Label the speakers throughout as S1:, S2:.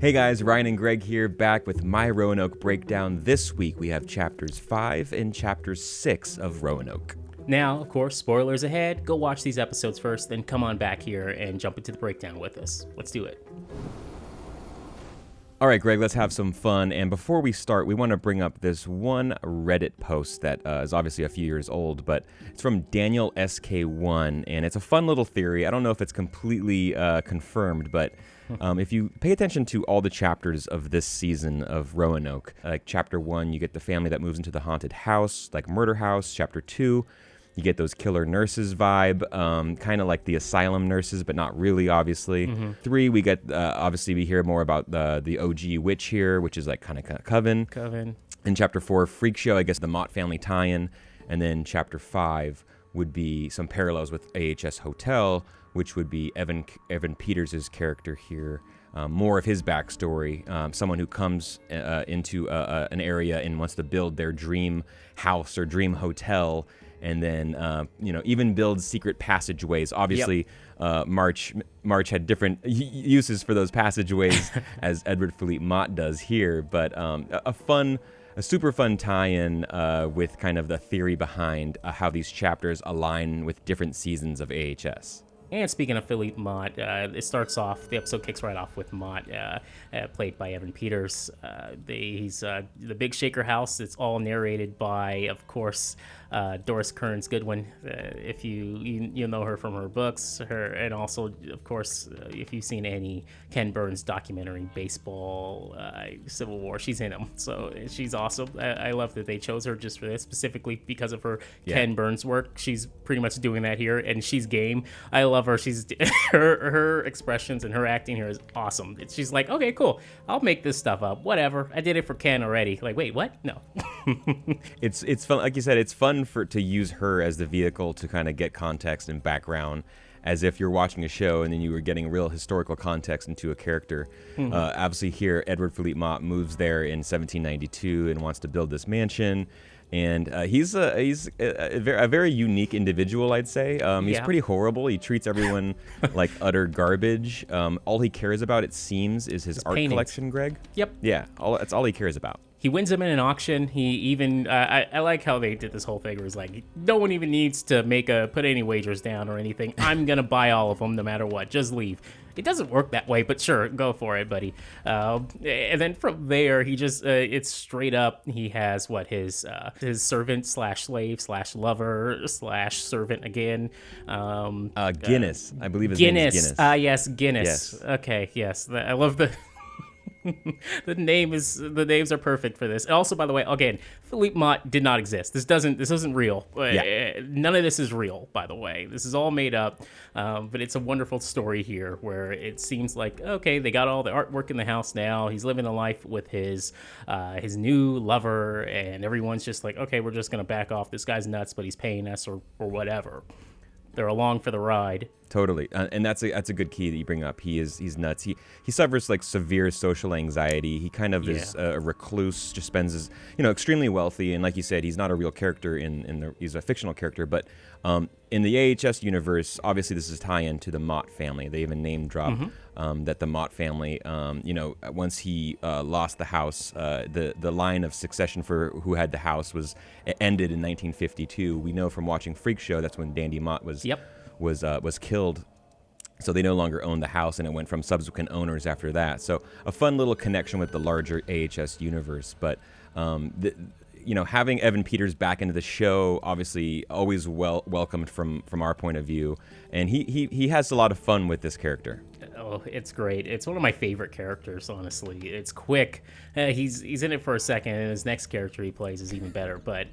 S1: Hey guys, Ryan and Greg here, back with my Roanoke breakdown. This week we have chapters 5 and chapter 6 of Roanoke.
S2: Now, of course, spoilers ahead. Go watch these episodes first, then come on back here and jump into the breakdown with us. Let's do it.
S1: All right, Greg, let's have some fun. And before we start, we want to bring up this one Reddit post that is obviously a few years old, but it's from Daniel SK1, and it's a fun little theory. I don't know if it's completely confirmed, but if you pay attention to all the chapters of this season of Roanoke, like chapter 1, you get the family that moves into the haunted house, like murder house. Chapter 2, you get those killer nurses vibe, kind of like the asylum nurses, but not really, obviously. 3, we get, obviously, we hear more about the OG witch here, which is like kind of Coven. In chapter 4, Freak Show, I guess the Mott family tie-in. And then chapter 5 would be some parallels with AHS Hotel, which would be Evan Peters' character here. More of his backstory, someone who comes into an area and wants to build their dream house or dream hotel, and then even build secret passageways. Obviously, March had different uses for those passageways as Edward Philippe Mott does here, but a super fun tie-in with kind of the theory behind how these chapters align with different seasons of AHS.
S2: And speaking of Philippe Mott, it starts off, the episode kicks right off with Mott, played by Evan Peters. He's the Big Shaker House. It's all narrated by, of course, Doris Kearns Goodwin, if you know her from her books, and also, of course, if you've seen any Ken Burns documentary, Baseball, Civil War, she's in them. So she's awesome. I love that they chose her just for this, specifically because of her Ken Burns work. She's pretty much doing that here, and she's game. I love her. She's her expressions and her acting here is awesome. She's like, okay, cool. I'll make this stuff up. Whatever. I did it for Ken already. Like, wait, what? No.
S1: It's fun. Like you said, it's fun to use her as the vehicle to kind of get context and background, as if you're watching a show and then you were getting real historical context into a character. Obviously here, Edward Philippe Mott moves there in 1792 and wants to build this mansion. And he's a very unique individual, I'd say. He's pretty horrible. He treats everyone like utter garbage. All he cares about, it seems, is his art
S2: paintings.
S1: Collection, Greg.
S2: Yep.
S1: Yeah, that's all he cares about.
S2: He wins them in an auction. He even, I like how they did this whole thing where it's like, no one even needs to put any wagers down or anything. I'm going to buy all of them no matter what. Just leave. It doesn't work that way, but sure, go for it, buddy. And then from there, he just, it's straight up. He has his servant / slave / lover / servant again.
S1: Guinness, I believe his name is Guinness.
S2: Yes, Guinness.
S1: Yes.
S2: Okay, yes. I love the... the names are perfect for this. And also, by the way, again, Philippe Mott did not exist. This isn't real. None of this is real, by the way. This is all made up. But it's a wonderful story here where it seems like, okay, they got all the artwork in the house now. He's living a life with his new lover, and everyone's just like, okay, we're just gonna back off. This guy's nuts, but he's paying us or whatever. They're along for the ride.
S1: Totally, and that's a good key that you bring up. He's nuts. He suffers like severe social anxiety. He kind of is a recluse. Just spends his extremely wealthy, and like you said, he's not a real character he's a fictional character. But in the AHS universe, obviously this is a tie-in to the Mott family. They even name drop that the Mott family, once he lost the house, the line of succession for who had the house ended in 1952. We know from watching Freak Show that's when Dandy Mott was killed, so they no longer owned the house, and it went from subsequent owners after that. So a fun little connection with the larger AHS universe. But having Evan Peters back into the show, obviously always welcomed from our point of view, and he has a lot of fun with this character.
S2: Oh, it's great. It's one of my favorite characters, honestly. It's quick. He's in it for a second, and his next character he plays is even better. But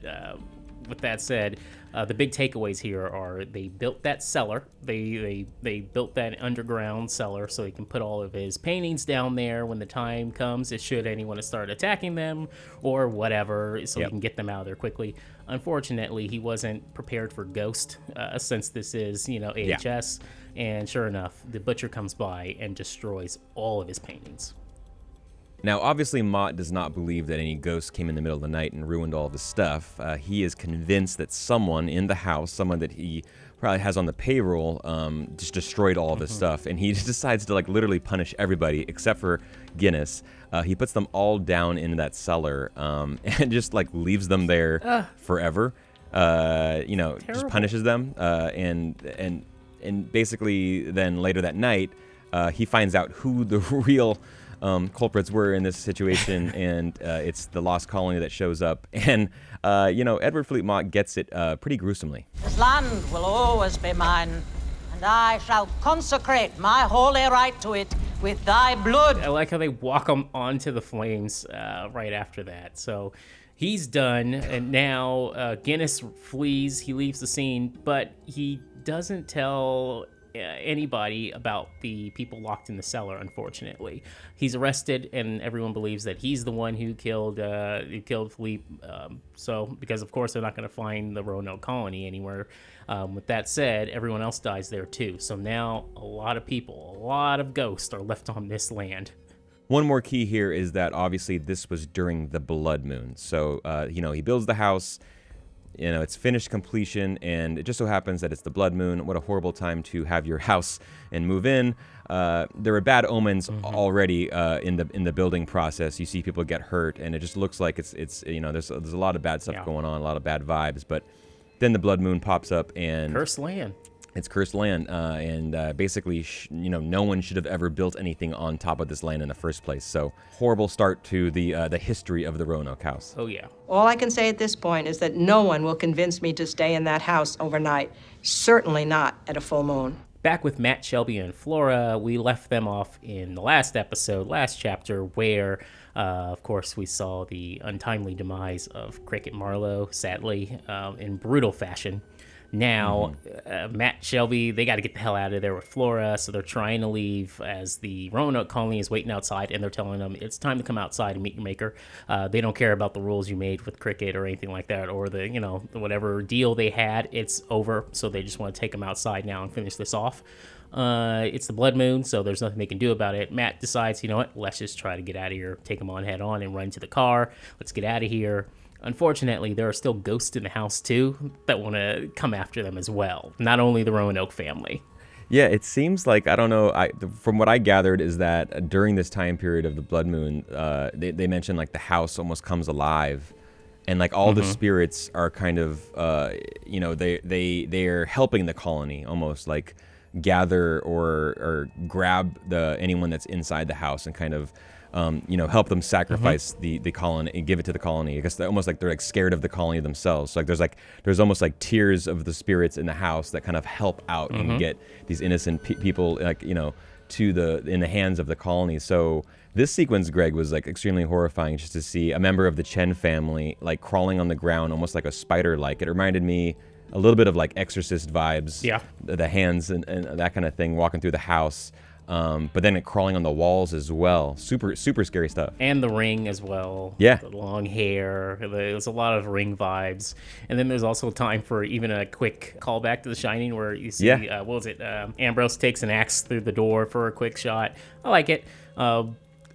S2: with that said, the big takeaways here are they built that cellar. They built that underground cellar so he can put all of his paintings down there when the time comes. Should anyone start attacking them or whatever, so he can get them out of there quickly. Unfortunately, he wasn't prepared for Ghost, since this is AHS. And sure enough, the butcher comes by and destroys all of his paintings.
S1: Now, obviously, Mott does not believe that any ghost came in the middle of the night and ruined all of his stuff. He is convinced that someone in the house, someone that he probably has on the payroll, just destroyed all of his stuff. And he decides to, like, literally punish everybody except for Guinness. He puts them all down in that cellar and just, like, leaves them there forever. Just punishes them. And basically then later that night, he finds out who the real culprits were in this situation, and it's the Lost Colony that shows up. And, Edward Fleet Mott gets it pretty gruesomely.
S3: This land will always be mine, and I shall consecrate my holy right to it with thy blood.
S2: I like how they walk him onto the flames right after that. So he's done, and now Guinness flees. He leaves the scene, but he doesn't tell anybody about the people locked in the cellar. Unfortunately, he's arrested, and everyone believes that he's the one who killed Philippe. Because of course they're not going to find the Roanoke colony anywhere. With that said, everyone else dies there too. So now a lot of ghosts are left on this land.
S1: One more key here is that obviously this was during the blood moon. So he builds the house. It's finished completion, and it just so happens that it's the blood moon. What a horrible time to have your house and move in. There were bad omens already in the building process. You see people get hurt, and it just looks like it's there's a lot of bad stuff going on, a lot of bad vibes. But then the blood moon pops up, and
S2: Cursed land.
S1: It's cursed land, and basically, no one should have ever built anything on top of this land in the first place. So, horrible start to the history of the Roanoke house.
S2: Oh, yeah.
S4: All I can say at this point is that no one will convince me to stay in that house overnight. Certainly not at a full moon.
S2: Back with Matt, Shelby, and Flora, we left them off in the last chapter, where, of course, we saw the untimely demise of Cricket Marlowe, sadly, in brutal fashion. Now, Matt, Shelby, they got to get the hell out of there with Flora, so they're trying to leave as the Roanoke colony is waiting outside, and they're telling them it's time to come outside and meet your maker. They don't care about the rules you made with Cricket or anything like that, or the whatever deal they had. It's over, so they just want to take them outside now and finish this off. It's the blood moon, so there's nothing they can do about it. Matt decides, let's just try to get out of here, take them on head on, and run to the car. Let's get out of here. Unfortunately, there are still ghosts in the house, too, that want to come after them as well. Not only the Roanoke family.
S1: Yeah, it seems like, I don't know, from what I gathered is that during this time period of the blood moon, they mentioned, like, the house almost comes alive. And, like, all the spirits are kind of, they're helping the colony almost, like, gather or grab anyone that's inside the house and kind of help them sacrifice the colony and give it to the colony. I guess they're almost like they're like scared of the colony themselves. So like there's almost like tears of the spirits in the house that kind of help out and get these innocent people in the hands of the colony. So this sequence, Greg, was like extremely horrifying just to see a member of the Chen family like crawling on the ground almost like a spider-like. It reminded me a little bit of like Exorcist vibes. Yeah, the hands and that kind of thing walking through the house. But then it crawling on the walls as well. Super, super scary stuff.
S2: And the ring as well.
S1: Yeah.
S2: The long hair. There's a lot of ring vibes. And then there's also time for even a quick callback to The Shining where you see, Ambrose takes an axe through the door for a quick shot. I like it.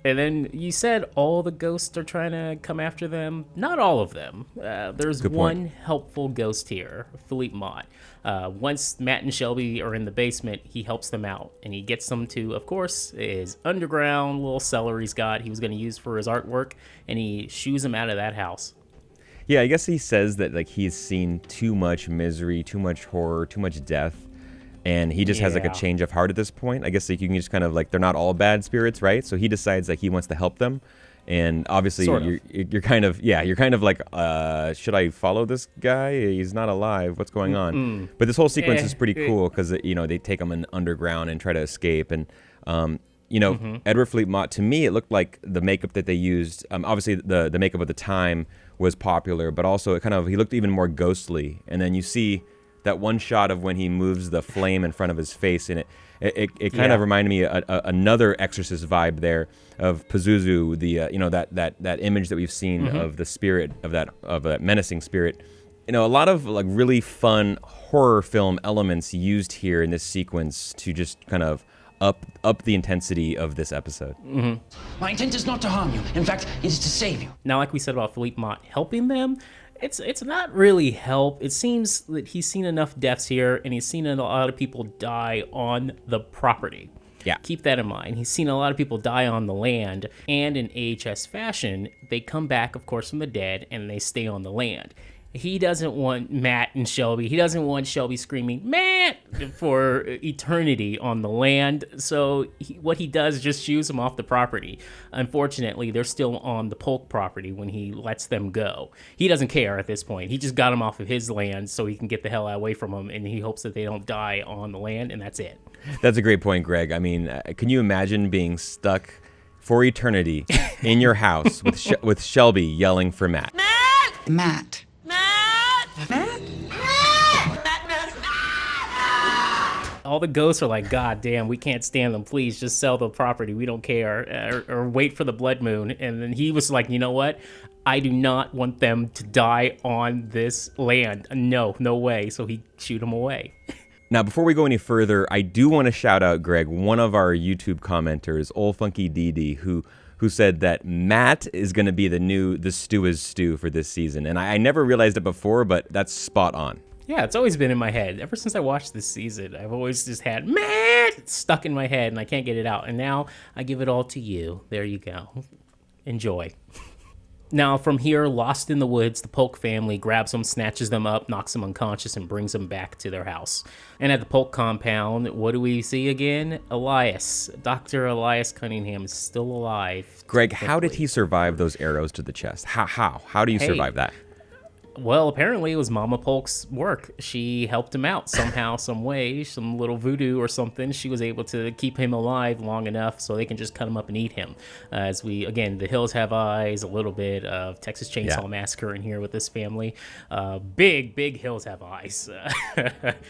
S2: And then you said all the ghosts are trying to come after them. Not all of them. There's one helpful ghost here, Philippe Mott. Once Matt and Shelby are in the basement, he helps them out. And he gets them to, of course, his underground little cellar he was going to use for his artwork. And he shoos them out of that house.
S1: Yeah, I guess he says that like he's seen too much misery, too much horror, too much death. And he just has like a change of heart at this point. I guess like you can just kind of like, they're not all bad spirits, right? So he decides that he wants to help them. And obviously you're kind of like, should I follow this guy? He's not alive. What's going on? But this whole sequence is pretty cool because, they take him in underground and try to escape. And, Edward Fleet Mott, to me, it looked like the makeup that they used. Obviously the makeup of the time was popular, but also he looked even more ghostly. And then you see that one shot of when he moves the flame in front of his face, and it kind of reminded me another Exorcist vibe there of Pazuzu, that image that we've seen of the spirit of that menacing spirit. A lot of like really fun horror film elements used here in this sequence to just kind of up the intensity of this episode.
S5: My intent is not to harm you. In fact, it is to save you.
S2: Now, like we said about Philippe Mott helping them, it's not really help. It seems that he's seen enough deaths here, and he's seen a lot of people die on the property.
S1: Yeah.
S2: Keep that in mind. He's seen a lot of people die on the land, and in AHS fashion, they come back, of course, from the dead, and they stay on the land. He doesn't want Matt and Shelby. He doesn't want Shelby screaming, Matt, for eternity on the land. So what he does is just shoos them off the property. Unfortunately, they're still on the Polk property when he lets them go. He doesn't care at this point. He just got them off of his land so he can get the hell away from them, and he hopes that they don't die on the land, and that's it.
S1: That's a great point, Greg. I mean, can you imagine being stuck for eternity in your house with Shelby yelling for Matt?
S6: Matt.
S2: All the ghosts are like, God damn, we can't stand them. Please just sell the property. We don't care. Or wait for the blood moon. And then he was like, you know what? I do not want them to die on this land. No way. So he shoot them away.
S1: Now, before we go any further, I do want to shout out, Greg, one of our YouTube commenters, Old Funky DD, who said that Matt is going to be the stew is stew for this season. And I never realized it before, but that's spot on.
S2: Yeah, it's always been in my head. Ever since I watched this season, I've always just had Matt stuck in my head, and I can't get it out. And now I give it all to you. There you go. Enjoy. Now, from here, lost in the woods, the Polk family grabs them, snatches them up, knocks them unconscious, and brings them back to their house. And at the Polk compound, what do we see again? Elias. Dr. Elias Cunningham is still alive.
S1: Greg, how did he survive those arrows to the chest? How do you survive that?
S2: Well, apparently it was Mama Polk's work. She helped him out somehow, some way, some little voodoo or something. She was able to keep him alive long enough so they can just cut him up and eat him. As we, again, The Hills Have Eyes, a little bit of Texas Chainsaw Massacre in here with this family. Big Hills Have Eyes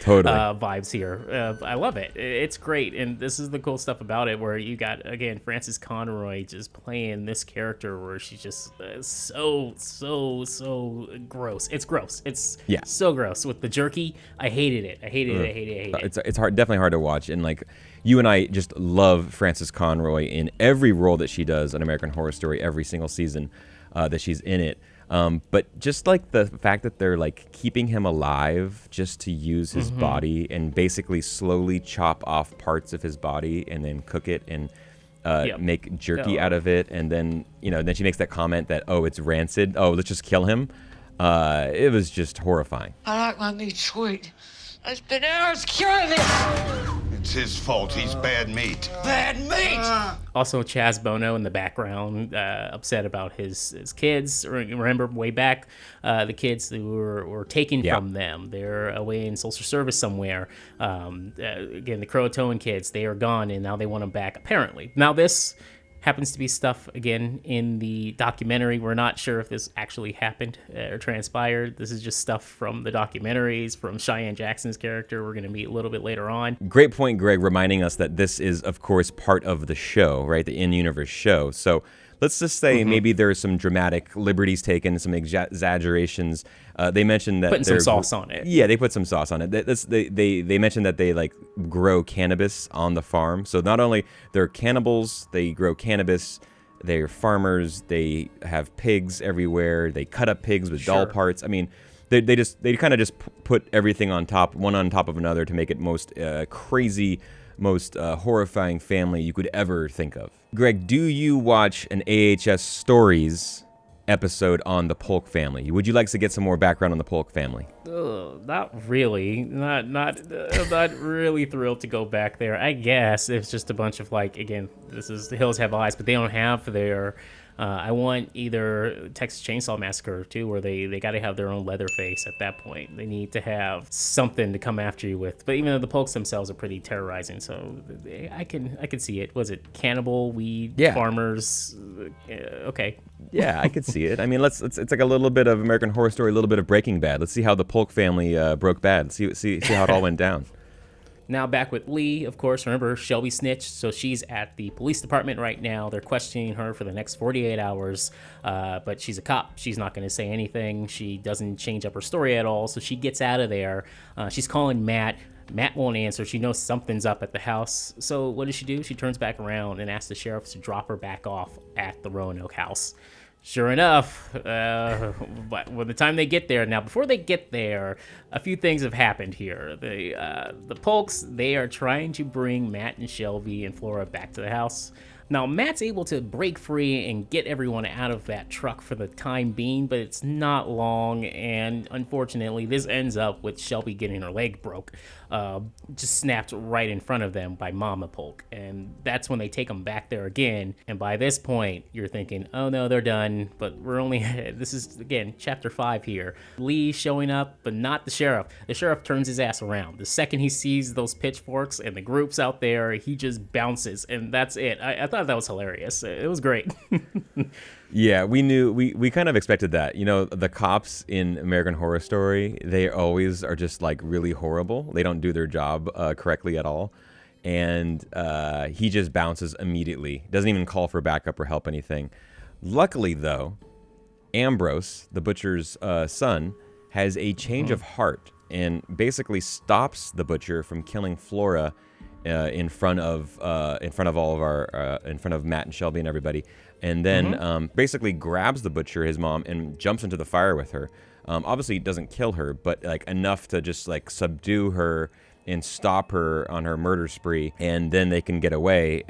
S1: Totally.
S2: Vibes here. I love it. It's great. And this is the cool stuff about it, where you got, again, Frances Conroy just playing this character where she's just so gross. It's gross. It's so gross. With the jerky, I hated it. I hated it.
S1: It's hard, definitely hard to watch. And like, you and I just love Frances Conroy in every role that she does on American Horror Story, every single season that she's in it. But just like the fact that they're like keeping him alive just to use his body and basically slowly chop off parts of his body and then cook it and make jerky out of it. And then, then she makes that comment that, oh, it's rancid. Oh, let's just kill him. It was just horrifying.
S6: I like my meat sweet. It's been hours curing this.
S7: It's his fault. He's bad meat.
S6: Bad meat.
S2: Also, Chaz Bono in the background, upset about his kids. Remember way back, the kids who were taken from them. They're away in social service somewhere. Again, the Croatoan kids, they are gone, and now they want them back, apparently. Now this happens to be stuff, again, in the documentary. We're not sure if this actually happened or transpired. This is just stuff from the documentaries, from Cheyenne Jackson's character we're going to meet a little bit later on.
S1: Great point, Greg, reminding us that this is, of course, part of the show, right? The in-universe show. So let's just say maybe there are some dramatic liberties taken, some exaggerations. They mentioned that
S2: putting some sauce on it.
S1: Yeah, they put some sauce on it. They mentioned that they like grow cannabis on the farm. So not only they're cannibals, they grow cannabis. They're farmers. They have pigs everywhere. They cut up pigs with doll parts. I mean, they kind of just put everything on top, one on top of another, to make it most crazy, most horrifying family you could ever think of. Greg, do you watch an AHS Stories episode on the Polk family? Would you like to get some more background on the Polk family?
S2: Not really. Not really thrilled to go back there. I guess it's just a bunch of, like, again, this is The Hills Have Eyes, but they don't have their... I want either Texas Chainsaw Massacre, too, where they got to have their own Leatherface at that point. They need to have something to come after you with. But even though the Polks themselves are pretty terrorizing, so I can see it. Was it cannibal, weed, farmers? Okay.
S1: Yeah, I could see it. I mean, it's like a little bit of American Horror Story, a little bit of Breaking Bad. Let's see how the Polk family broke bad. See how it all went down.
S2: Now back with Lee, of course. Remember, Shelby snitched, so she's at the police department right now. They're questioning her for the next 48 hours, but she's a cop. She's not going to say anything. She doesn't change up her story at all, so she gets out of there. She's calling Matt. Matt won't answer. She knows something's up at the house. So what does she do? She turns back around and asks the sheriff to drop her back off at the Roanoke house. Sure enough, but by the time they get there, now before they get there, a few things have happened here. The Polks, they are trying to bring Matt and Shelby and Flora back to the house. Now, Matt's able to break free and get everyone out of that truck for the time being, but it's not long, and unfortunately, this ends up with Shelby getting her leg broke, just snapped right in front of them by Mama Polk, and that's when they take them back there again, and by this point, you're thinking, oh no, they're done, but we're only, this is, again, chapter 5 here. Lee showing up, but not the sheriff. The sheriff turns his ass around. The second he sees those pitchforks and the groups out there, he just bounces, and that's it. I thought that was hilarious. It was great.
S1: Yeah, we kind of expected that. You know, the cops in American Horror Story, they always are just like really horrible. They don't do their job correctly at all. And he just bounces immediately. Doesn't even call for backup or help anything. Luckily, though, Ambrose, the butcher's son, has a change of heart and basically stops the butcher from killing Flora in front of all of our in front of Matt and Shelby and everybody, and then basically grabs the butcher, his mom, and jumps into the fire with her. Obviously, it doesn't kill her, but like enough to just like subdue her and stop her on her murder spree, and then they can get away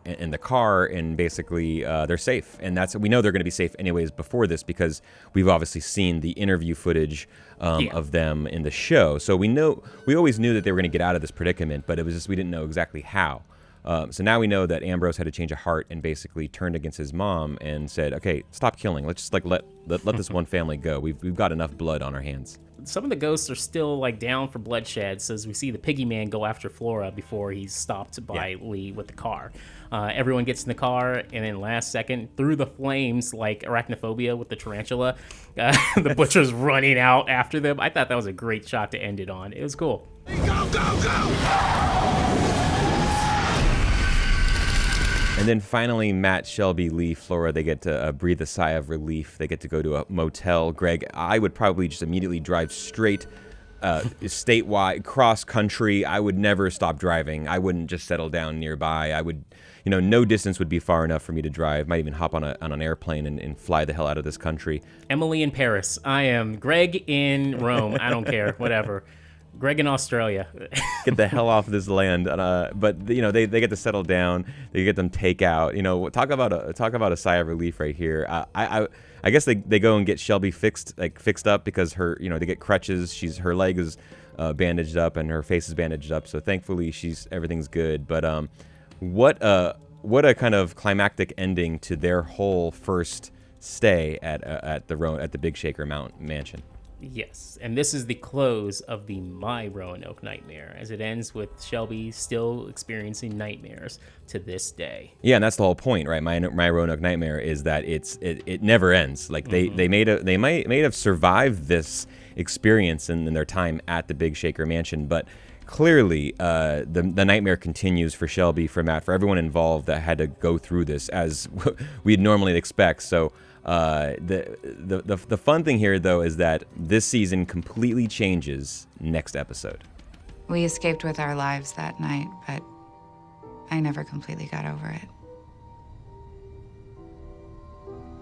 S1: in the car, and basically they're safe. And we know they're going to be safe anyways before this, because we've obviously seen the interview footage of them in the show. So we always knew that they were going to get out of this predicament, but it was just we didn't know exactly how. So now we know that Ambrose had a change of heart and basically turned against his mom and said, "Okay, stop killing. Let's just like let this one family go. We've got enough blood on our hands."
S2: Some of the ghosts are still like down for bloodshed, so as we see the piggy man go after Flora before he's stopped by Lee with the car. Everyone gets in the car, and then last second, through the flames, like Arachnophobia with the tarantula, the butcher's running out after them. I thought that was a great shot to end it on. It was cool.
S7: Go, go, go!
S1: And then finally, Matt, Shelby, Lee, Flora, they get to breathe a sigh of relief. They get to go to a motel. Greg, I would probably just immediately drive straight statewide, cross country. I would never stop driving. I wouldn't just settle down nearby. I would, no distance would be far enough for me to drive. Might even hop on an airplane and fly the hell out of this country.
S2: Emily in Paris. I am Greg in Rome. I don't care. Whatever. Greg in Australia.
S1: Get the hell off this land. But they get to settle down. They get them takeout. Talk about a sigh of relief right here. I guess they go and get Shelby fixed up because her they get crutches. Her leg is bandaged up and her face is bandaged up. So thankfully everything's good. But what a kind of climactic ending to their whole first stay at the Big Shaker Mansion.
S2: Yes, and this is the close of the My Roanoke Nightmare, as it ends with Shelby still experiencing nightmares to this day.
S1: Yeah, and that's the whole point, right? My Roanoke Nightmare is that it never ends. Like they might have survived this experience in their time at the Big Shaker Mansion, but clearly the nightmare continues for Shelby, for Matt, for everyone involved that had to go through this as we'd normally expect. So. The fun thing here, though, is that this season completely changes next episode.
S8: We escaped with our lives that night, but I never completely got over it.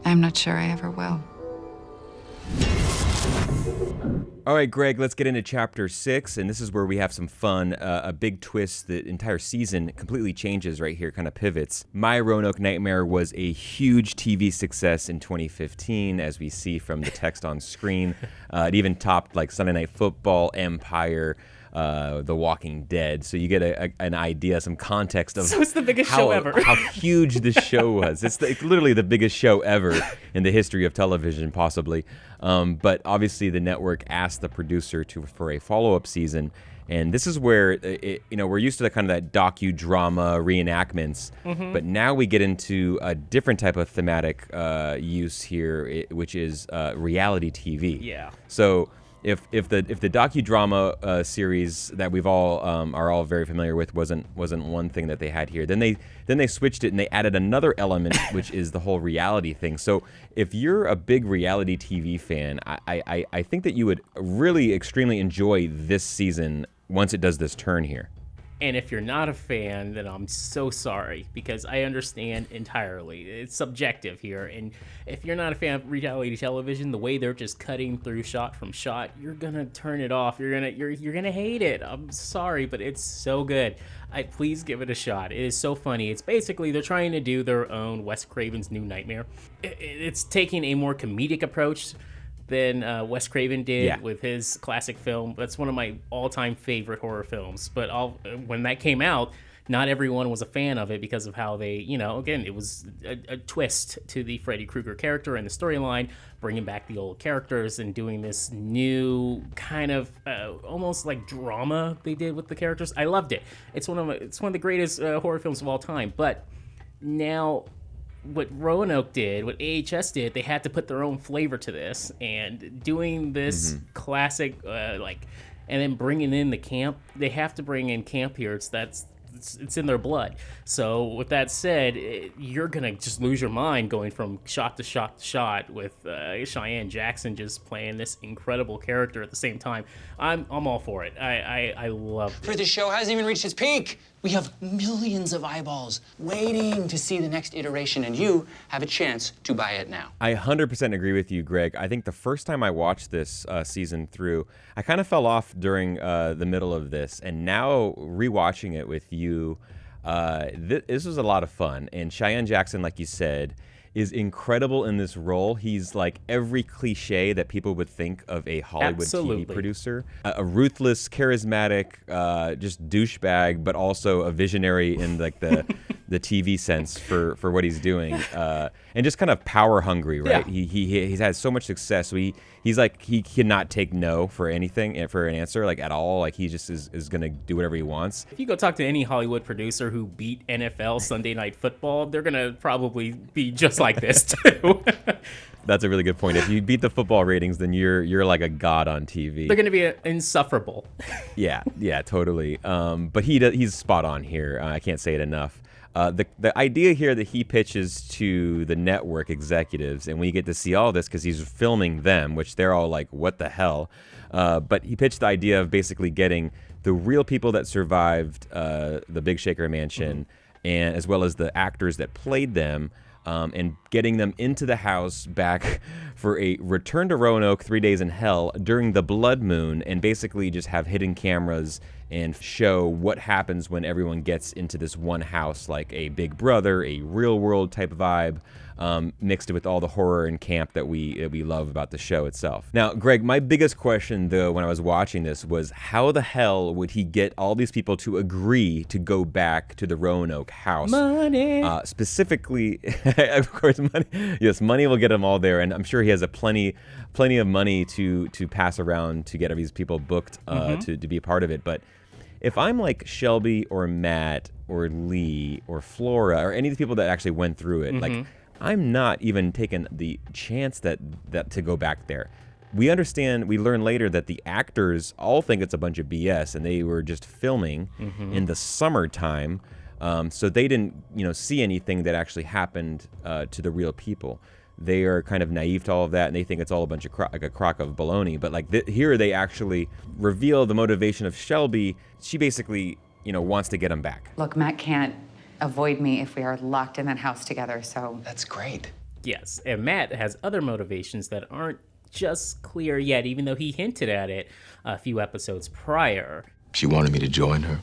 S8: I'm not sure I ever will.
S1: All right, Greg, let's get into Chapter 6, and this is where we have some fun. A big twist. The entire season completely changes right here, kind of pivots. My Roanoke Nightmare was a huge TV success in 2015, as we see from the text on screen. It even topped like Sunday Night Football, Empire, The Walking Dead. So you get an idea, some context of
S2: so it's the biggest show ever.
S1: How huge this show was. It's literally the biggest show ever in the history of television, possibly. But obviously the network asked the producer for a follow-up season, and this is where we're used to that docudrama reenactments, but now we get into a different type of thematic use here, which is reality TV.
S2: Yeah.
S1: So if the docudrama series that we've all are all very familiar with wasn't one thing that they had here, then they switched it and they added another element, which is the whole reality thing. So if you're a big reality TV fan, I think that you would really extremely enjoy this season once it does this turn here.
S2: And if you're not a fan, then I'm so sorry, because I understand entirely. It's subjective here. And if you're not a fan of reality television, the way they're just cutting through shot from shot, you're gonna turn it off. You're gonna hate it. I'm sorry, but it's so good. Please give it a shot. It is so funny. It's basically they're trying to do their own Wes Craven's New Nightmare. It's taking a more comedic approach than Wes Craven did with his classic film. That's one of my all-time favorite horror films. But when that came out, not everyone was a fan of it because of how they, again, it was a twist to the Freddy Krueger character and the storyline, bringing back the old characters and doing this new kind of almost like drama they did with the characters. I loved it. It's one of the greatest horror films of all time. But now, what Roanoke did, what AHS did, they had to put their own flavor to this, and doing this classic, and then bringing in the camp. They have to bring in camp here. It's in their blood. So with that said, you're gonna just lose your mind going from shot to shot to shot with Cheyenne Jackson just playing this incredible character at the same time. I'm all for it. I love it.
S5: For the show hasn't even reached its peak. We have millions of eyeballs waiting to see the next iteration, and you have a chance to buy it now.
S1: I 100% agree with you, Greg. I think the first time I watched this season through, I kind of fell off during the middle of this, and now rewatching it with you, this was a lot of fun. And Cheyenne Jackson, like you said, is incredible in this role. He's like every cliche that people would think of a Hollywood TV producer. A ruthless, charismatic, just douchebag, but also a visionary in like the TV sense for what he's doing, and just kind of power hungry, right? Yeah. He's had so much success. So he's like, he cannot take no for anything, for an answer, like at all. Like he just is gonna do whatever he wants.
S2: If you go talk to any Hollywood producer who beat NFL Sunday Night Football, they're gonna probably be just like this too.
S1: That's a really good point. If you beat the football ratings, then you're like a god on TV.
S2: They're gonna be insufferable.
S1: yeah, totally. But he's spot on here. I can't say it enough. The idea here that he pitches to the network executives, and we get to see all this because he's filming them, which they're all like, what the hell? But he pitched the idea of basically getting the real people that survived the Big Shaker Mansion, and as well as the actors that played them, and getting them into the house back for a return to Roanoke 3 days in hell during the blood moon, and basically just have hidden cameras and show what happens when everyone gets into this one house, like a Big Brother, a real world type vibe, mixed with all the horror and camp that we love about the show itself. Now, Greg, my biggest question though when I was watching this was, how the hell would he get all these people to agree to go back to the Roanoke house?
S2: Money.
S1: Specifically, of course, money. Yes, money will get him all there, and I'm sure he has a plenty of money to pass around to get these people booked to be a part of it. But if I'm like Shelby or Matt or Lee or Flora or any of the people that actually went through it, like, I'm not even taking the chance that to go back there. We learn later that the actors all think it's a bunch of BS, and they were just filming in the summertime, so they didn't see anything that actually happened to the real people. They are kind of naive to all of that, and they think it's all a bunch of like a crock of baloney. But like here, they actually reveal the motivation of Shelby. She basically, wants to get him back.
S8: Look, Matt can't avoid me if we are locked in that house together, so...
S5: That's great.
S2: Yes, and Matt has other motivations that aren't just clear yet, even though he hinted at it a few episodes prior.
S9: She wanted me to join her,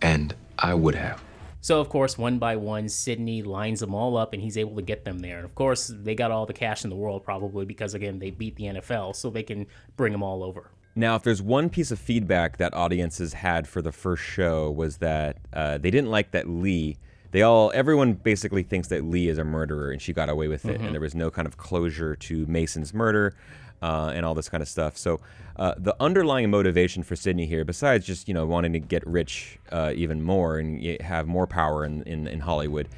S9: and I would have.
S2: So, of course, one by one, Sidney lines them all up, and he's able to get them there. And, of course, they got all the cash in the world, probably, because, again, they beat the NFL, so they can bring them all over.
S1: Now, if there's one piece of feedback that audiences had for the first show was that they didn't like that Lee, everyone basically thinks that Lee is a murderer and she got away with it, and there was no kind of closure to Mason's murder and all this kind of stuff. So the underlying motivation for Sidney here, besides just wanting to get rich even more and have more power in Hollywood,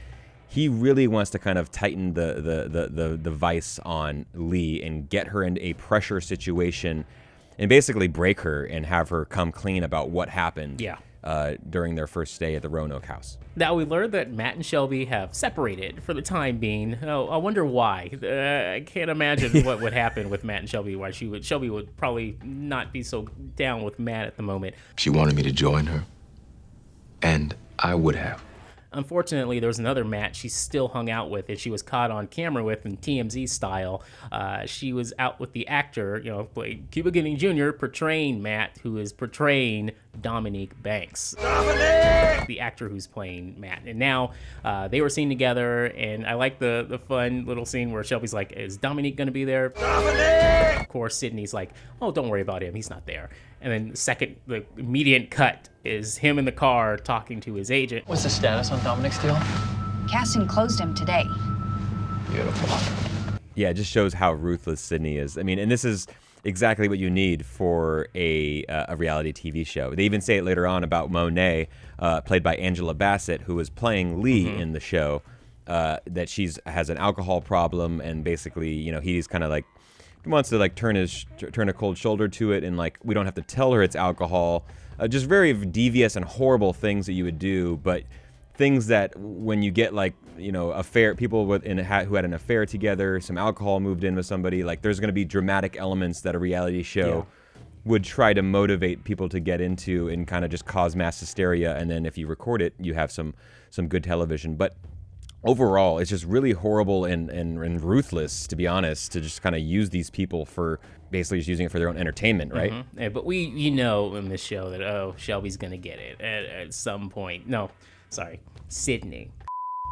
S1: he really wants to kind of tighten the vice on Lee and get her into a pressure situation and basically break her and have her come clean about what happened.
S2: Yeah.
S1: during their first stay at the Roanoke house.
S2: Now, we learned that Matt and Shelby have separated for the time being. Oh, I wonder why. I can't imagine what would happen with Matt and Shelby, why Shelby would probably not be so down with Matt at the moment.
S9: She wanted me to join her, and I would have.
S2: Unfortunately, there was another Matt she still hung out with, and she was caught on camera with in TMZ style. She was out with the actor, played Cuba Gooding Jr., portraying Matt, who is portraying Dominique Banks. Dominique! The actor who's playing Matt. And now they were seen together, and I like the fun little scene where Shelby's like, is Dominique going to be there? Dominique! Of course, Sydney's like, oh, don't worry about him. He's not there. And then the immediate cut is him in the car talking to his agent.
S5: What's the status on Dominic's deal?
S10: Casting closed him today.
S5: Beautiful.
S1: Yeah, it just shows how ruthless Sydney is. I mean, and this is exactly what you need for a reality TV show. They even say it later on about Monet, played by Angela Bassett, who was playing Lee in the show, that has an alcohol problem, and basically, he's kind of like wants to like turn a cold shoulder to it, and like we don't have to tell her it's alcohol. Just very devious and horrible things that you would do, but things that when you get like affair people who had an affair together, some alcohol moved in with somebody, like there's going to be dramatic elements that a reality show would try to motivate people to get into and kind of just cause mass hysteria, and then if you record it, you have some good television. But overall, it's just really horrible and ruthless, to be honest, to just kind of use these people for basically just using it for their own entertainment, right?
S2: Mm-hmm. Yeah, but we, in this show that, Shelby's going to get it at some point. No, sorry, Sydney.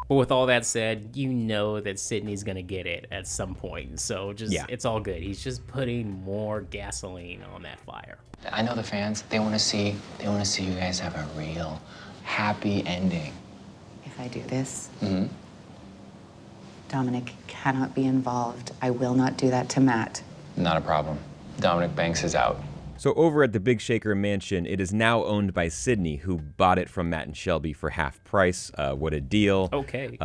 S2: But with all that said, that Sydney's going to get it at some point. So it's all good. He's just putting more gasoline on that fire.
S5: I know the fans, they want to see you guys have a real happy ending.
S10: If I do this, Dominic cannot be involved. I will not do that to Matt.
S5: Not a problem. Dominic Banks is out.
S1: So over at the Big Shaker Mansion, it is now owned by Sydney, who bought it from Matt and Shelby for half price. What a deal.
S2: Okay.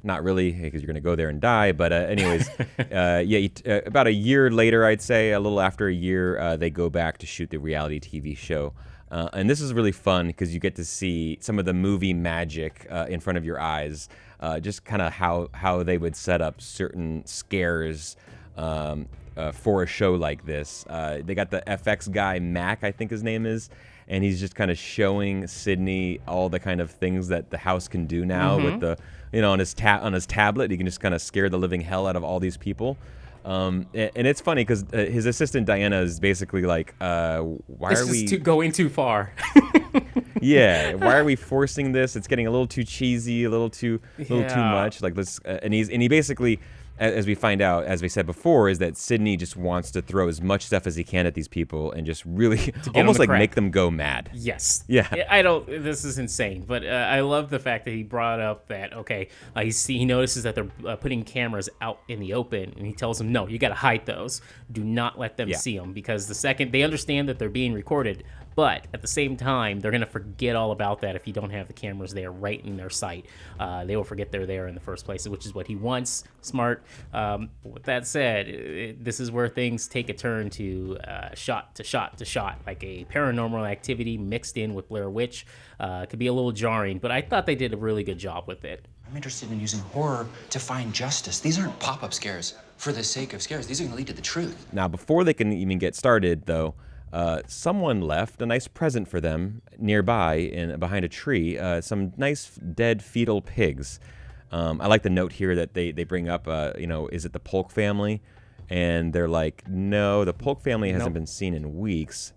S1: Not really, because you're going to go there and die. But anyways, about a year later, I'd say, a little after a year, they go back to shoot the reality TV show. And this is really fun because you get to see some of the movie magic in front of your eyes, just kind of how they would set up certain scares for a show like this. They got the FX guy, Mac, I think his name is, and he's just kind of showing Sydney all the kind of things that the house can do now with the, on his tablet. He can just kind of scare the living hell out of all these people. And it's funny because his assistant Diana is basically like, "Why
S2: this
S1: are we
S2: going too far?"
S1: Yeah, why are we forcing this? It's getting a little too cheesy, a little too much. Like let's, and he basically, as we find out, as we said before, is that Sydney just wants to throw as much stuff as he can at these people and just really almost like make them go mad.
S2: Yes.
S1: Yeah.
S2: This is insane, but I love the fact that he brought up that, he notices that they're putting cameras out in the open, and he tells them, no, you got to hide those. Do not let them see them, because the second they understand that they're being recorded, but at the same time, they're going to forget all about that if you don't have the cameras there right in their sight. They will forget they're there in the first place, which is what he wants. Smart. With that said, this is where things take a turn to shot to shot to shot, like a Paranormal Activity mixed in with Blair Witch. Could be a little jarring, but I thought they did a really good job with it.
S5: I'm interested in using horror to find justice. These aren't pop-up scares for the sake of scares. These are going to lead to the truth.
S1: Now, before they can even get started, though, someone left a nice present for them nearby behind a tree, some nice dead fetal pigs. I like the note here that they bring up, is it the Polk family? And they're like, no, the Polk family hasn't been seen in weeks.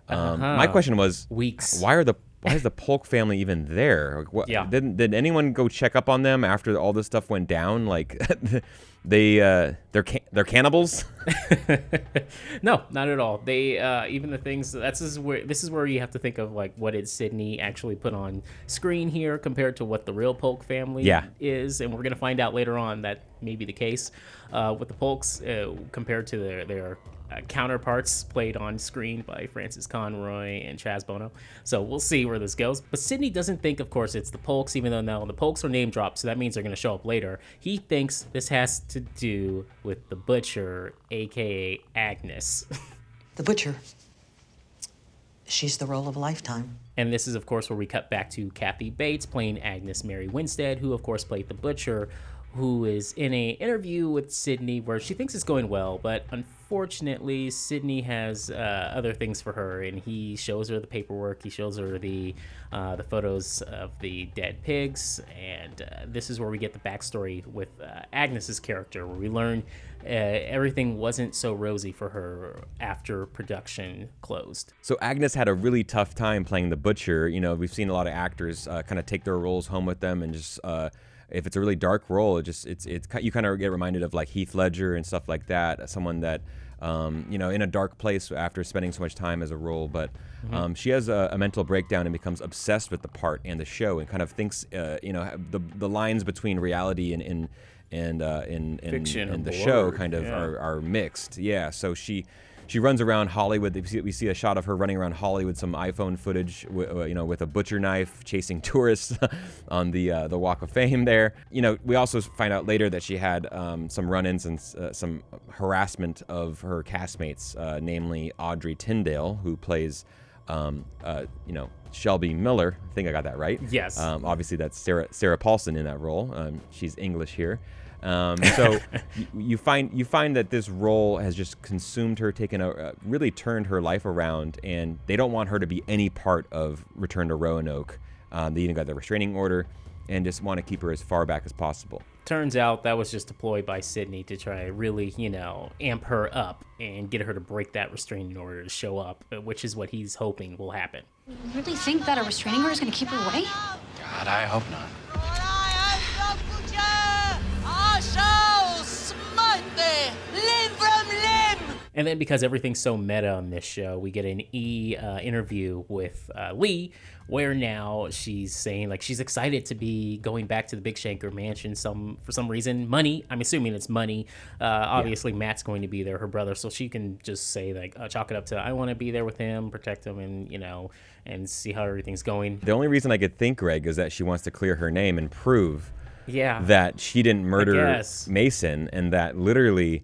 S1: My question was,
S2: weeks.
S1: Why is the Polk family even there? Did anyone go check up on them after all this stuff went down? Like, they're cannibals?
S2: No, not at all. They even the things this is where you have to think of like what did Sydney actually put on screen here compared to what the real Polk family is, and we're gonna find out later on that may be the case with the Polks compared to their counterparts played on screen by Francis Conroy and Chaz Bono. So we'll see where this goes. But Sydney doesn't think, of course, it's the Polks, even though now the Polks are name dropped, so that means they're going to show up later. He thinks this has to do with the Butcher, a.k.a. Agnes.
S11: The Butcher? She's the role of a lifetime.
S2: And this is, of course, where we cut back to Kathy Bates playing Agnes Mary Winstead, who, of course, played the butcher, who is in a interview with Sydney where she thinks it's going well, but unfortunately, Sydney has other things for her, and he shows her the paperwork. He shows her the photos of the dead pigs, and this is where we get the backstory with Agnes's character, where we learn everything wasn't so rosy for her after production closed.
S1: So Agnes had a really tough time playing the butcher. You know, we've seen a lot of actors kind of take their roles home with them, and just if it's a really dark role, it's you kind of get reminded of like Heath Ledger and stuff like that, someone that you know, in a dark place after spending so much time as a role. But she has a mental breakdown and becomes obsessed with the part and the show, and kind of thinks you know, the lines between reality and
S2: Fiction
S1: and the
S2: blurred,
S1: show kind of
S2: yeah.
S1: are mixed. Yeah, so she runs around Hollywood. We see a shot of her running around Hollywood, some iPhone footage, you know, with a butcher knife, chasing tourists on the Walk of Fame there. You know, we also find out later that she had some run-ins and some harassment of her castmates, namely Audrey Tyndale, who plays, you know, Shelby Miller. I think I got that right.
S2: Yes.
S1: Obviously, that's Sarah Paulson in that role. She's English here. So you find that this role has just consumed her, really turned her life around, and they don't want her to be any part of Return to Roanoke. They even got the restraining order and just want to keep her as far back as possible.
S2: Turns out that was just a ploy by Sydney to try to really, you know, amp her up and get her to break that restraining order to show up, which is what he's hoping will happen.
S12: You really think that a restraining order is going to keep her away?
S5: God, I hope not.
S3: I shall smite thee limb from limb.
S2: And then because everything's so meta on this show, we get an interview with Lee, where now she's saying like she's excited to be going back to the Big Shanker mansion for some reason. Money, I'm assuming it's money. Obviously, Matt's going to be there, her brother, so she can just say like chalk it up to I want to be there with him, protect him, and you know, and see how everything's going.
S1: The only reason I could think, Greg, is that she wants to clear her name and prove that she didn't murder Mason, and that literally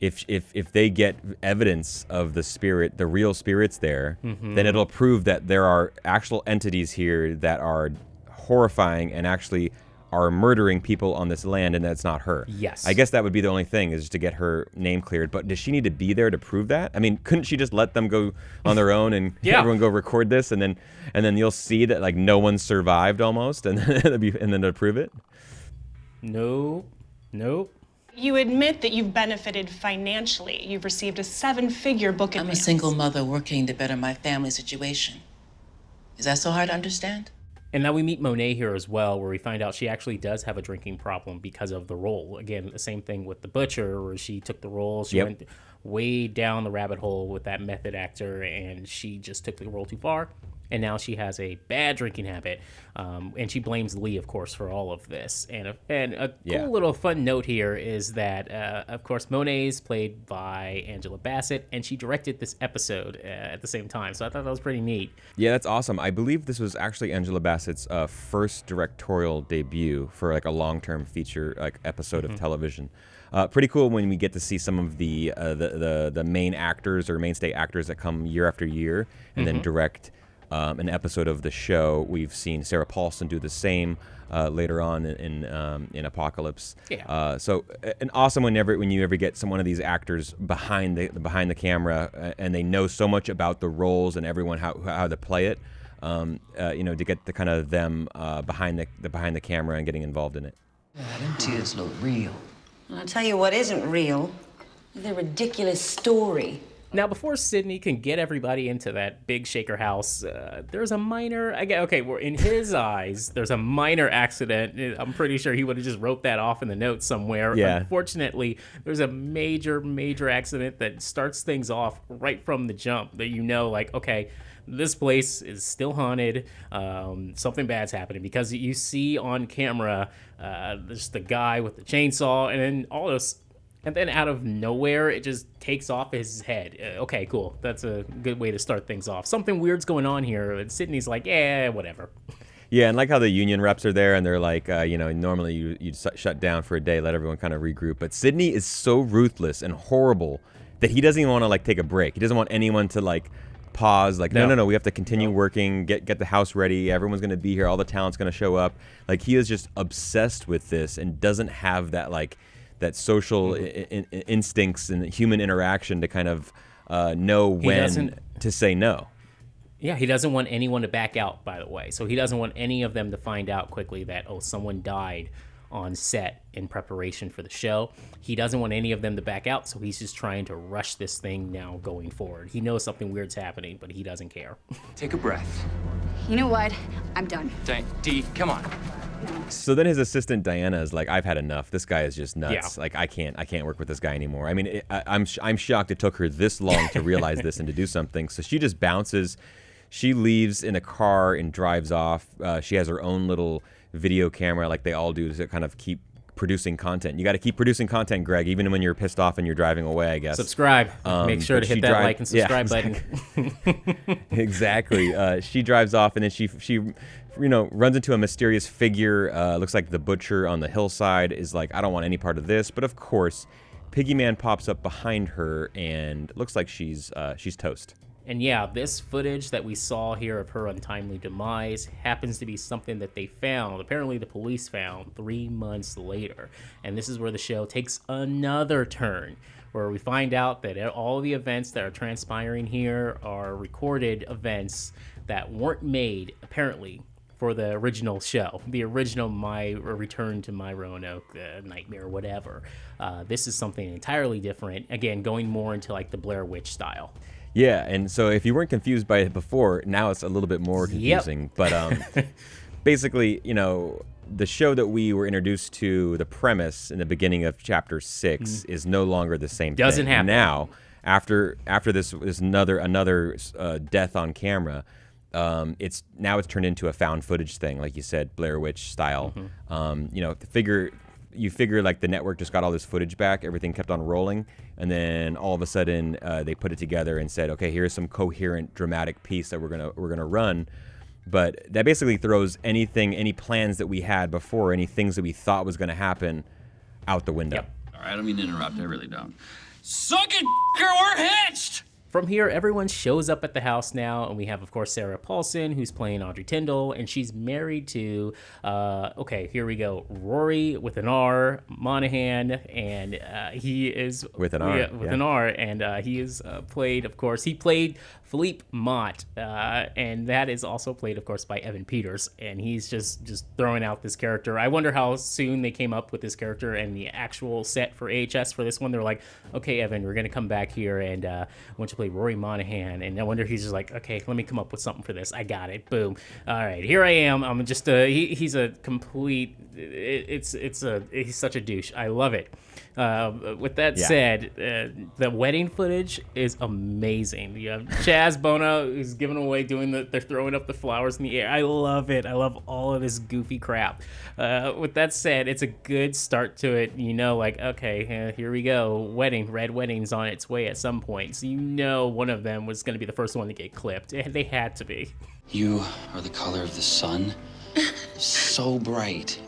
S1: if they get evidence of the real spirits there, then it'll prove that there are actual entities here that are horrifying and actually are murdering people on this land, and that's not her.
S2: Yes.
S1: I guess that would be the only thing, is to get her name cleared. But does she need to be there to prove that? I mean, couldn't she just let them go on their own and everyone go record this, and then you'll see that like no one survived almost, and then to prove it?
S2: Nope.
S13: You admit that you've benefited financially. You've received a 7-figure book advance.
S11: I'm a single mother working to better my family situation. Is that so hard to understand?
S2: And now we meet Monet here as well, where we find out she actually does have a drinking problem because of the role. Again, the same thing with the butcher, where she took the role, she went way down the rabbit hole with that method actor, and she just took the role too far. And now she has a bad drinking habit, and she blames Lee, of course, for all of this. And a cool little fun note here is that, of course, Monet is played by Angela Bassett, and she directed this episode at the same time. So I thought that was pretty neat.
S1: Yeah, that's awesome. I believe this was actually Angela Bassett's first directorial debut for like a long-term feature like episode of television. Pretty cool when we get to see some of the main actors or mainstay actors that come year after year and then direct an episode of the show. We've seen Sarah Paulson do the same later on in Apocalypse. So an awesome when you ever get one of these actors behind the camera and they know so much about the roles and everyone how to play it. You know, to get the kind of them behind the camera and getting involved in it.
S11: Them tears look real.
S14: I'll tell you what isn't real. The ridiculous story.
S2: Now, before Sydney can get everybody into that Big Shaker house, there's a minor, in his eyes, there's a minor accident. I'm pretty sure he would have just wrote that off in the notes somewhere.
S1: Yeah.
S2: Unfortunately, there's a major accident that starts things off right from the jump that you know, like, okay, this place is still haunted. Something bad's happening, because you see on camera there's the guy with the chainsaw, and then all those. And then out of nowhere, it just takes off his head. Okay, cool. That's a good way to start things off. Something weird's going on here. And Sydney's like, whatever.
S1: Yeah, and like how the union reps are there, and they're like, normally you'd shut down for a day, let everyone kind of regroup. But Sydney is so ruthless and horrible that he doesn't even want to like take a break. He doesn't want anyone to like pause. Like, no, we have to continue working, get the house ready. Everyone's going to be here. All the talent's going to show up. Like, he is just obsessed with this and doesn't have that, like, that social instincts and human interaction to kind of know when to say no.
S2: Yeah, he doesn't want anyone to back out, by the way. So he doesn't want any of them to find out quickly that, someone died on set in preparation for the show. He doesn't want any of them to back out, so he's just trying to rush this thing now going forward. He knows something weird's happening, but he doesn't care.
S5: Take a breath.
S12: You know what? I'm done.
S5: Dee, come on.
S1: So then his assistant Diana is like, I've had enough. This guy is just nuts.
S2: Yeah.
S1: Like, I can't work with this guy anymore. I mean, I'm shocked it took her this long to realize this and to do something. So she just bounces. She leaves in a car and drives off. She has her own little video camera like they all do to kind of keep producing content. You got to keep producing content, Greg, even when you're pissed off and you're driving away, I guess.
S2: Subscribe. Make sure to hit that like and subscribe button.
S1: Exactly. She drives off, and then she runs into a mysterious figure. Looks like the butcher on the hillside is like, I don't want any part of this. But of course, Piggy Man pops up behind her and looks like she's toast.
S2: And yeah, this footage that we saw here of her untimely demise happens to be something that they found, apparently the police found 3 months later. And this is where the show takes another turn, where we find out that all the events that are transpiring here are recorded events that weren't made, apparently, for the original show, the original Return to My Roanoke Nightmare, whatever. This is something entirely different, again, going more into like the Blair Witch style.
S1: Yeah, and so if you weren't confused by it before, now it's a little bit more confusing.
S2: Yep.
S1: But basically, the show that we were introduced to, the premise in the beginning of Chapter 6 is no longer the same thing.
S2: Doesn't happen.
S1: Now, after this is another death on camera, it's turned into a found footage thing, like you said, Blair Witch style. You figure like the network just got all this footage back, everything kept on rolling, and then all of a sudden they put it together and said, okay, here's some coherent dramatic piece that we're gonna run. But that basically throws any plans that we had before, any things that we thought was gonna happen, out the window.
S2: Yep.
S15: All right, I don't mean to interrupt, I really don't. Suck it, we're hitched!
S2: From here, everyone shows up at the house now, and we have, of course, Sarah Paulson, who's playing Audrey Tyndall, and she's married to, okay, here we go, Rory with an R, Monahan, and he is...
S1: With an R.
S2: An R, and he is played, of course, he played Philippe Mott, and that is also played, of course, by Evan Peters, and he's just throwing out this character. I wonder how soon they came up with this character and the actual set for AHS for this one. They're like, okay, Evan, we're going to come back here, and I want you to play Rory Monahan, and I wonder if he's just like, okay, let me come up with something for this. I got it. Boom. All right, here I am. I'm just he's a complete. He's such a douche. I love it. With that said, the wedding footage is amazing. You have Chaz Bono who's giving away, they're throwing up the flowers in the air. I love it. I love all of this goofy crap. With that said, it's a good start to it. Like, okay, here we go. Red wedding's on its way at some point. So one of them was going to be the first one to get clipped. And they had to be.
S5: You are the color of the sun. So bright.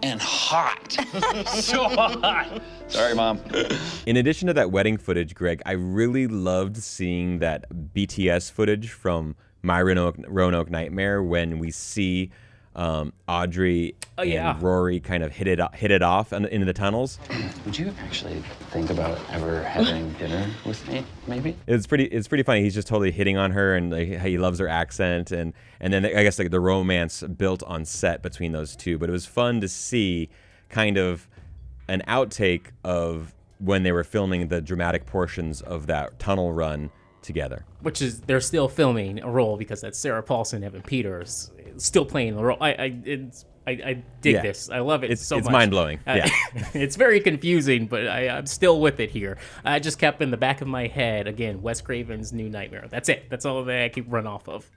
S5: And hot.
S15: So hot. Sorry, Mom.
S1: In addition to that wedding footage, Greg, I really loved seeing that BTS footage from My Roanoke Nightmare when we see Audrey and Rory kind of hit it off in the tunnels.
S5: Would you actually think about ever having dinner with me, maybe?
S1: It's pretty funny. He's just totally hitting on her, and he loves her accent, and then I guess like the romance built on set between those two. But it was fun to see kind of an outtake of when they were filming the dramatic portions of that tunnel run together.
S2: Which is, they're still filming a role because that's Sarah Paulson, Evan Peters, still playing the role. I dig this. I love it so much.
S1: It's mind-blowing. Yeah.
S2: It's very confusing, but I'm still with it here. I just kept in the back of my head, again, Wes Craven's New Nightmare. That's it. That's all that I keep run off of.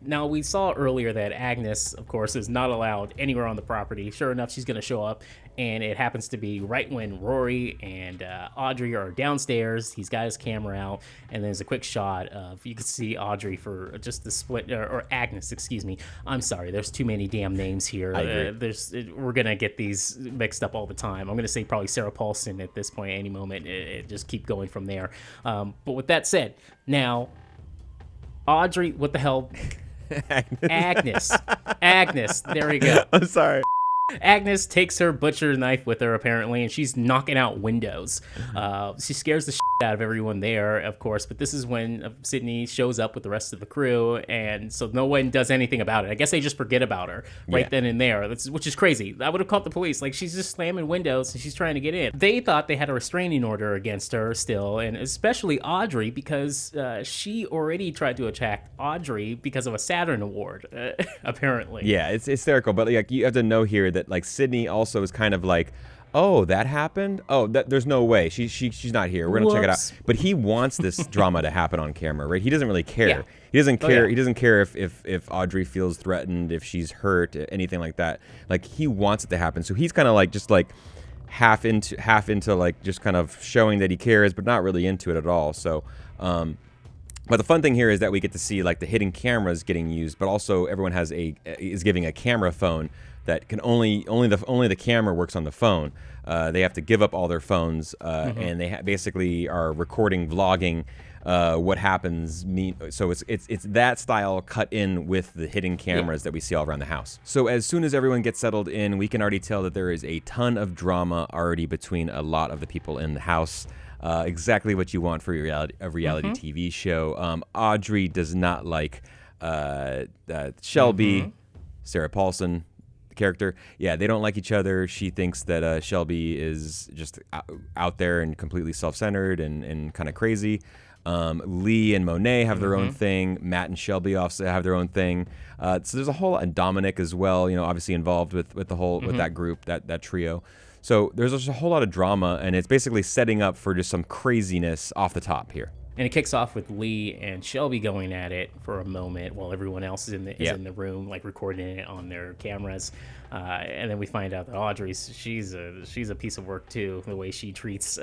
S2: Now, we saw earlier that Agnes, of course, is not allowed anywhere on the property. Sure enough, she's going to show up, and it happens to be right when Rory and Audrey are downstairs. He's got his camera out, and there's a quick shot of, you can see Audrey for just the split, or Agnes, excuse me. I'm sorry, there's too many damn names here.
S1: I agree.
S2: We're going to get these mixed up all the time. I'm going to say probably Sarah Paulson at this point, any moment. Just keep going from there. But with that said, now, Audrey, what the hell? Agnes. Agnes. There we go.
S1: I'm sorry.
S2: Agnes takes her butcher knife with her, apparently, and she's knocking out windows. She scares the shit out of everyone there, of course, but this is when Sydney shows up with the rest of the crew, and so no one does anything about it. I guess they just forget about her right then and there, which is crazy. I would have called the police. Like, she's just slamming windows, and she's trying to get in. They thought they had a restraining order against her still, and especially Audrey, because she already tried to attack Audrey because of a Saturn award, apparently.
S1: Yeah, it's hysterical, but like you have to know here that like Sydney also is kind of like, oh, that happened? Oh, there's no way. She's not here. We're gonna check it out. But he wants this drama to happen on camera, right? He doesn't really care.
S2: Yeah.
S1: He doesn't care.
S2: Oh, yeah.
S1: He doesn't care if Audrey feels threatened, if she's hurt, anything like that. Like he wants it to happen. So he's kind of like just like half into like just kind of showing that he cares, but not really into it at all. So. But the fun thing here is that we get to see like the hidden cameras getting used, but also everyone is giving a camera phone that can only the camera works on the phone. They have to give up all their phones, and they basically are recording, vlogging what happens. So it's that style cut in with the hidden cameras that we see all around the house. So as soon as everyone gets settled in, we can already tell that there is a ton of drama already between a lot of the people in the house. Exactly what you want for a reality TV show. Audrey does not like Shelby, Sarah Paulson, the character. Yeah, they don't like each other. She thinks that Shelby is just out there and completely self-centered and kind of crazy. Lee and Monet have their own thing. Matt and Shelby also have their own thing. So there's a whole, and Dominic as well, obviously involved with the whole, with that group, that trio. So there's just a whole lot of drama, and it's basically setting up for just some craziness off the top here.
S2: And it kicks off with Lee and Shelby going at it for a moment while everyone else is in the room, like recording it on their cameras. And then we find out that Audrey's she's a piece of work too. The way she treats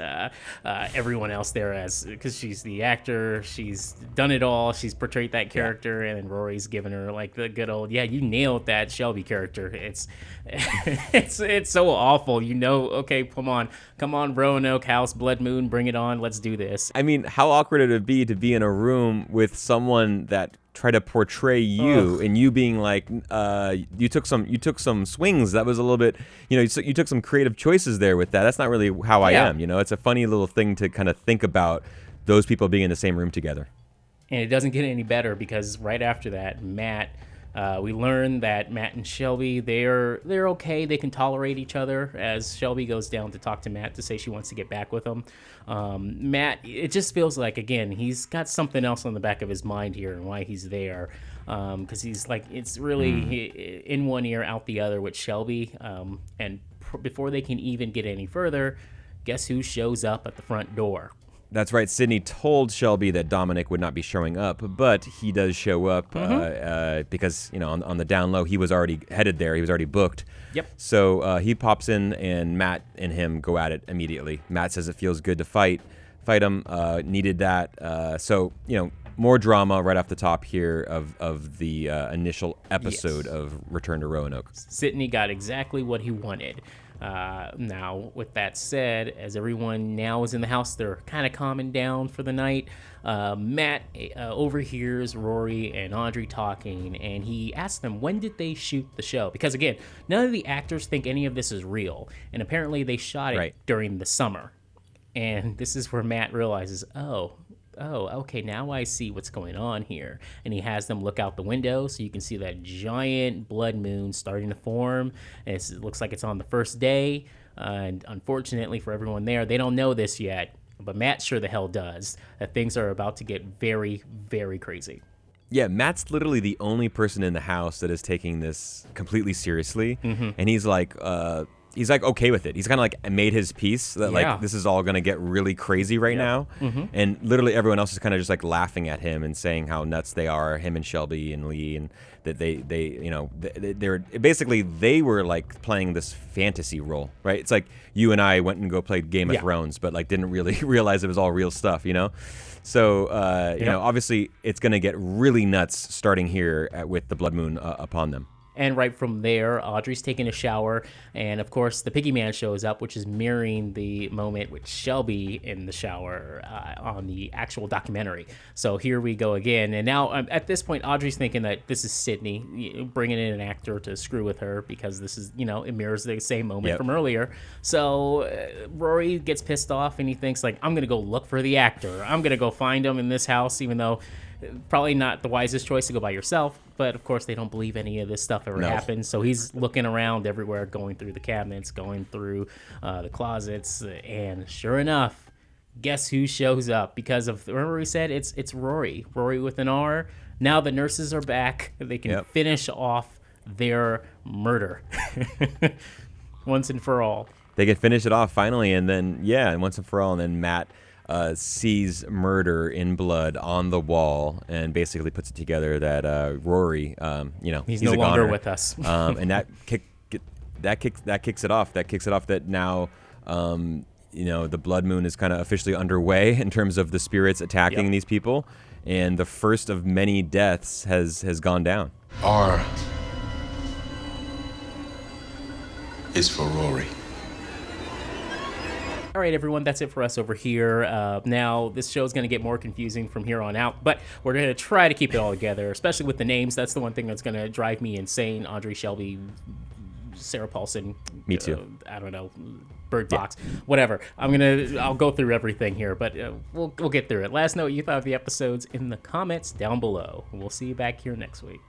S2: everyone else there, because she's the actor, she's done it all. She's portrayed that character, and then Rory's given her like the good old, you nailed that Shelby character. It's it's so awful. Okay, come on, Roanoke House, Blood Moon, bring it on. Let's do this.
S1: I mean, how awkward it would be to be in a room with someone that try to portray you, and you being like, you took some swings. That was a little bit, you took some creative choices there with that. That's not really how I am. It's a funny little thing to kind of think about those people being in the same room together.
S2: And it doesn't get any better, because right after that, we learn that Matt and Shelby, they're okay. They can tolerate each other, as Shelby goes down to talk to Matt to say she wants to get back with him. Matt, it just feels like, again, he's got something else on the back of his mind here and why he's there. Because he's like, it's really in one ear, out the other with Shelby. And before they can even get any further, guess who shows up at the front door?
S1: That's right. Sydney told Shelby that Dominic would not be showing up, but he does show up because, on the down low, he was already headed there. He was already booked.
S2: Yep.
S1: So he pops in, and Matt and him go at it immediately. Matt says it feels good to fight him. Needed that. So, more drama right off the top here of the initial episode of Return to Roanoke.
S2: Sydney got exactly what he wanted. Now, with that said, as everyone now is in the house, they're kind of calming down for the night. Matt overhears Rory and Audrey talking, and he asks them, when did they shoot the show? Because, again, none of the actors think any of this is real, and apparently they shot it during the summer. And this is where Matt realizes, oh, okay, now I see what's going on here. And he has them look out the window so you can see that giant blood moon starting to form. And it looks like it's on the first day. And unfortunately for everyone there, they don't know this yet. But Matt sure the hell does, that things are about to get very, very crazy.
S1: Yeah, Matt's literally the only person in the house that is taking this completely seriously. And he's like okay with it. He's kind of like made his peace that like this is all going to get really crazy right now. And literally everyone else is kind of just like laughing at him and saying how nuts they are, him and Shelby and Lee, and that they were like playing this fantasy role, right? It's like you and I went and played Game of Thrones, but like didn't really realize it was all real stuff, So, obviously it's going to get really nuts starting here with the blood moon upon them.
S2: And right from there, Audrey's taking a shower, and of course the Piggy Man shows up, which is mirroring the moment with Shelby in the shower on the actual documentary. So here we go again, and now at this point, Audrey's thinking that this is Sydney bringing in an actor to screw with her because this is, it mirrors the same moment from earlier. So Rory gets pissed off, and he thinks like, I'm gonna go look for the actor. I'm gonna go find him in this house, even though probably not the wisest choice to go by yourself, but of course they don't believe any of this stuff ever happened. So he's looking around everywhere, going through the cabinets, going through the closets, and sure enough, guess who shows up? Because of, remember we said it's Rory with an R. Now the nurses are back. They can finish off their murder once and for all.
S1: They can finish it off finally, and then and once and for all, and then Matt sees murder in blood on the wall and basically puts it together that Rory, he's
S2: no
S1: a
S2: longer
S1: goner.
S2: with us.
S1: And that kicks it off. That kicks it off that now, the blood moon is kind of officially underway in terms of the spirits attacking these people, and the first of many deaths has gone down.
S9: R is for Rory.
S2: All right, everyone, that's it for us over here. Now, this show is going to get more confusing from here on out, but we're going to try to keep it all together, especially with the names. That's the one thing that's going to drive me insane. Audrey, Shelby, Sarah Paulson.
S1: Me too.
S2: I don't know, Bird Box, whatever. I'll go through everything here, but we'll get through it. Let us know what you thought of the episodes in the comments down below. We'll see you back here next week.